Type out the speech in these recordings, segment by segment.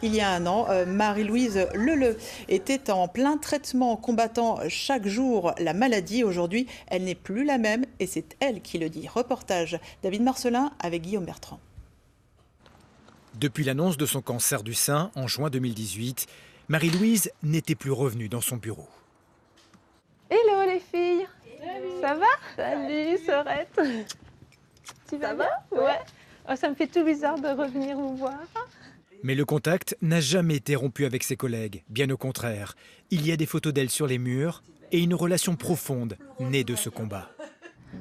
Il y a un an, Marie-Louise Leleu était en plein traitement, combattant chaque jour la maladie. Aujourd'hui, elle n'est plus la même et c'est elle qui le dit. Reportage David Marcelin avec Guillaume Bertrand. Depuis l'annonce de son cancer du sein en juin 2018, Marie-Louise n'était plus revenue dans son bureau. Hello les filles. Ça va? Salut Sorette. Tu vas bien? Ouais. Oh, ça me fait tout bizarre de revenir vous voir. Mais le contact n'a jamais été rompu avec ses collègues, bien au contraire. Il y a des photos d'elle sur les murs et une relation profonde née de ce combat.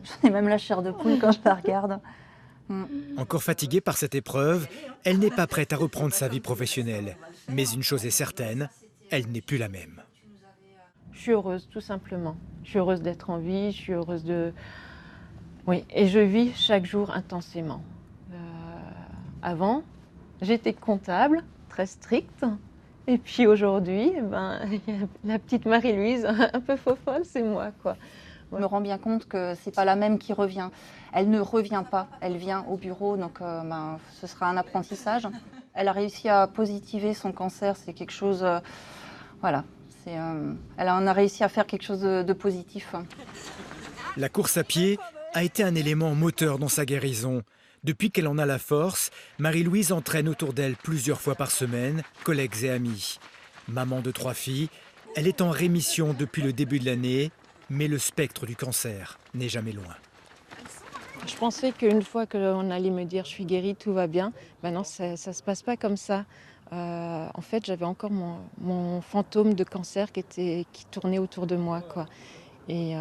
J'en ai même la chair de poule quand je la regarde. Encore fatiguée par cette épreuve, elle n'est pas prête à reprendre sa vie professionnelle. Mais une chose est certaine, elle n'est plus la même. Je suis heureuse, tout simplement. Je suis heureuse d'être en vie, je suis heureuse de... Oui, et je vis chaque jour intensément. Avant, j'étais comptable, très stricte. Et puis aujourd'hui, la petite Marie-Louise, un peu faux-folle, c'est moi, quoi. Je me rends bien compte que c'est pas la même qui revient. Elle ne revient pas, elle vient au bureau, donc ce sera un apprentissage. Elle a réussi à positiver son cancer, c'est quelque chose... voilà, elle en a réussi à faire quelque chose de positif. La course à pied a été un élément moteur dans sa guérison. Depuis qu'elle en a la force, Marie-Louise entraîne autour d'elle plusieurs fois par semaine, collègues et amis. Maman de 3 filles, elle est en rémission depuis le début de l'année, mais le spectre du cancer n'est jamais loin. Je pensais qu'une fois qu'on allait me dire « je suis guérie, tout va bien », ben non, ça ne se passe pas comme ça. En fait, j'avais encore mon fantôme de cancer qui tournait autour de moi, quoi. Et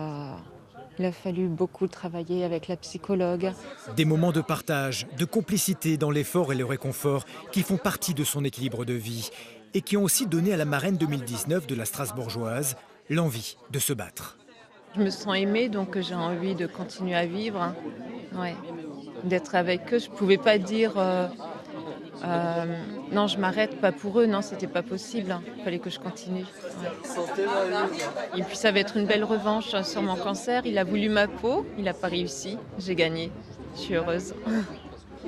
il a fallu beaucoup travailler avec la psychologue. Des moments de partage, de complicité dans l'effort et le réconfort qui font partie de son équilibre de vie et qui ont aussi donné à la marraine 2019 de la Strasbourgeoise l'envie de se battre. Je me sens aimée, donc j'ai envie de continuer à vivre, ouais. D'être avec eux. Je ne pouvais pas dire non, je m'arrête, pas pour eux, non, c'était pas possible. Il fallait que je continue. Ouais. Et puis ça va être une belle revanche sur mon cancer. Il a voulu ma peau, il n'a pas réussi. J'ai gagné. Je suis heureuse.